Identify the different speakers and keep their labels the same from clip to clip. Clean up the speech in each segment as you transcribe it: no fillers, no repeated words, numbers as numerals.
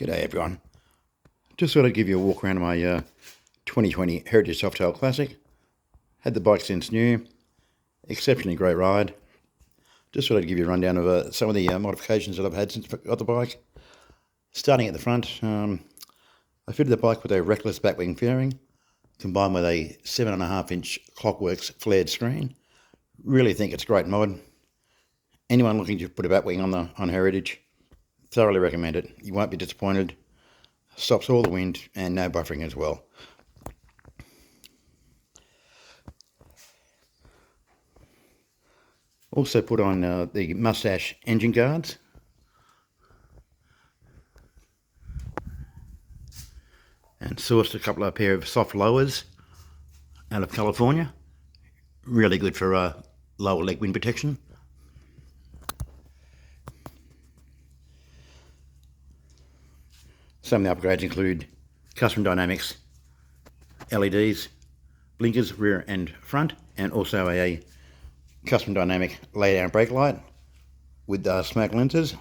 Speaker 1: G'day everyone. Just thought I'd give you a walk around my 2020 Heritage Softail Classic. Had the bike since new. Exceptionally great ride. Just thought I'd give you a rundown of some of the modifications that I've had since I got the bike. Starting at the front, I fitted the bike with a Reckless backwing fairing combined with a 7.5-inch Clockworks flared screen. Really think it's a great mod. Anyone looking to put a backwing on Heritage, thoroughly recommend it. You won't be disappointed. Stops all the wind and no buffering as well. Also put on the Mustache engine guards. And sourced a couple of pair of soft lowers out of California. Really good for lower leg wind protection. Some of the upgrades include custom dynamics, LEDs, blinkers rear and front, and also a custom dynamic lay-down brake light with smoke lenses.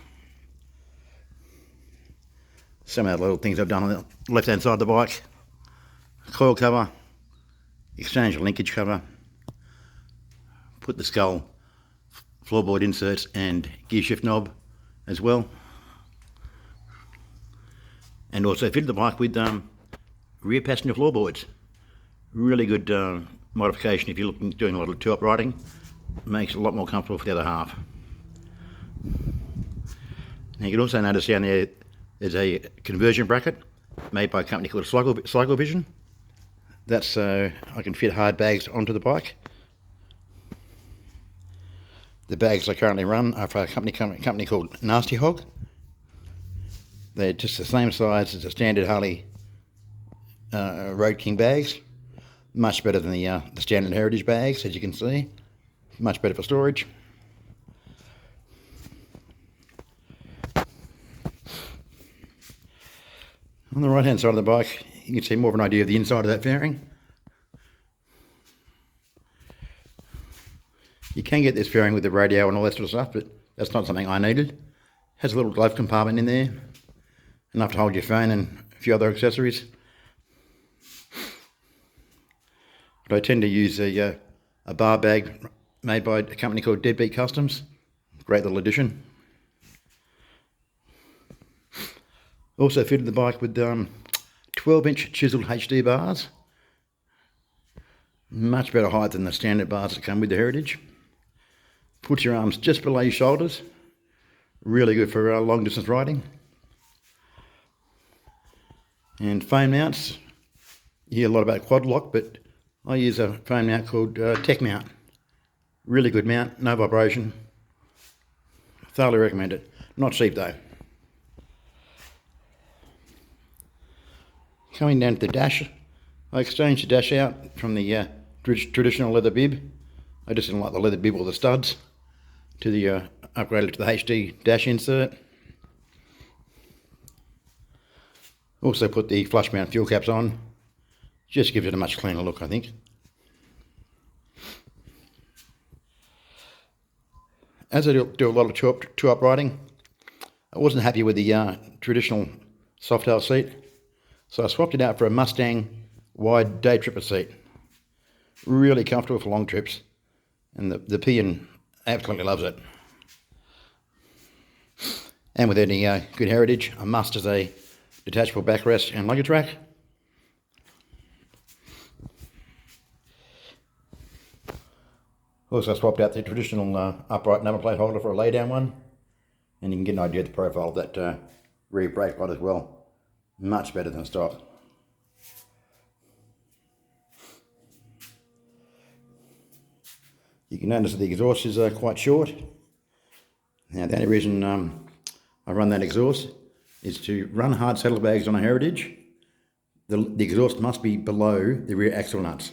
Speaker 1: Some of the little things I've done on the left-hand side of the bike: coil cover, exchange linkage cover, put the skull floorboard inserts and gear shift knob as well. And also fitted the bike with rear passenger floorboards. Really good modification if you're doing a lot of two-up riding. Makes it a lot more comfortable for the other half. Now you can also notice down there there's a conversion bracket made by a company called Cycle Vision. That's so I can fit hard bags onto the bike. The bags I currently run are for a company called Nasty Hog. They're just the same size as the standard Harley Road King bags. Much better than the standard Heritage bags, as you can see. Much better for storage. On the right hand side of the bike, you can see more of an idea of the inside of that fairing. You can get this fairing with the radio and all that sort of stuff, but that's not something I needed. Has a little glove compartment in there. Enough to hold your phone and a few other accessories. But I tend to use a bar bag made by a company called Deadbeat Customs. Great little addition. Also fitted the bike with 12-inch chiseled HD bars. Much better height than the standard bars that come with the Heritage. Puts your arms just below your shoulders. Really good for long distance riding. And phone mounts, you hear a lot about quad lock, but I use a phone mount called Tech Mount. Really good mount, no vibration. Thoroughly recommend it. Not cheap though. Coming down to the dash, I exchanged the dash out from the traditional leather bib. I just didn't like the leather bib or the studs, to the upgraded to the HD dash insert. Also put the flush mount fuel caps on. Just gives it a much cleaner look, I think. As I do a lot of two-up riding, I wasn't happy with the traditional Softail seat, so I swapped it out for a Mustang wide day tripper seat. Really comfortable for long trips, and the Pian absolutely loves it. And with any good Heritage, a must is a detachable backrest and luggage rack. Also swapped out the traditional upright number plate holder for a lay down one, and you can get an idea of the profile of that rear brake light as well. Much better than stock. You can notice that the exhaust is quite short. Now the only reason I run that exhaust is to run hard saddlebags on a Heritage. The exhaust must be below the rear axle nuts.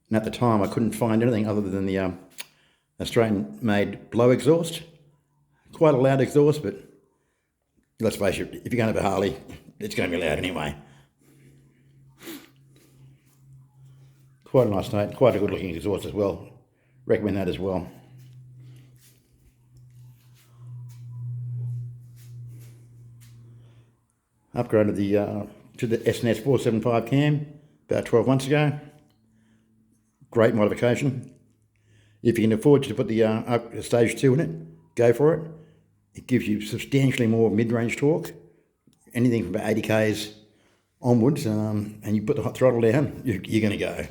Speaker 1: And at the time I couldn't find anything other than the Australian made blow exhaust. Quite a loud exhaust, but let's face it, if you're going to have a Harley, it's going to be loud anyway. Quite a nice note, quite a good looking exhaust as well. Recommend that as well. Upgraded to the S&S 475 cam about 12 months ago. Great modification. If you can afford to put the stage 2 in it, go for it. It gives you substantially more mid-range torque, anything from about 80 k's onwards, and you put the hot throttle down, you're going to go.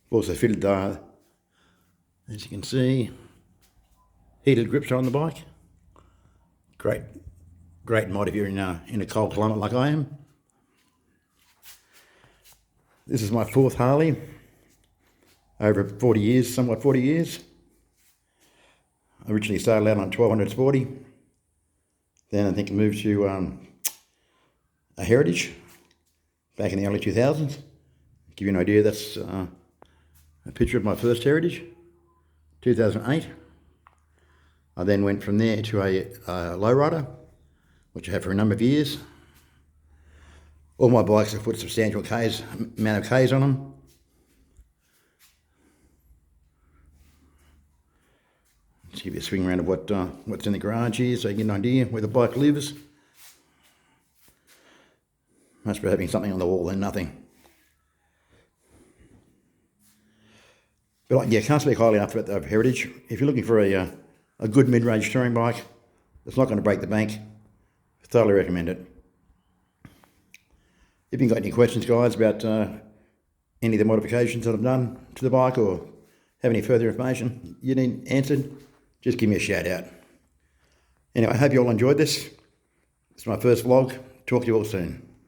Speaker 1: Also fitted, as you can see, heated grips on the bike. Great mod if you're in a cold climate like I am. This is my 4th Harley, over 40 years, somewhat 40 years. I originally started out on 1200 Sporty. Then I think I moved to a Heritage back in the early 2000s. Give you an idea, that's a picture of my first Heritage, 2008. I then went from there to a lowrider, which I had for a number of years. All my bikes have put substantial amount of Ks on them. Just give you a swing around of what's in the garage here so you get an idea where the bike lives. Much better having something on the wall than nothing. But yeah, can't speak highly enough about the Heritage. If you're looking for a good mid-range touring bike that's not going to break the bank, thoroughly recommend it. If you've got any questions, guys, about any of the modifications that I've done to the bike, or have any further information you need answered, just give me a shout out. Anyway, I hope you all enjoyed this. It's my first vlog. Talk to you all soon.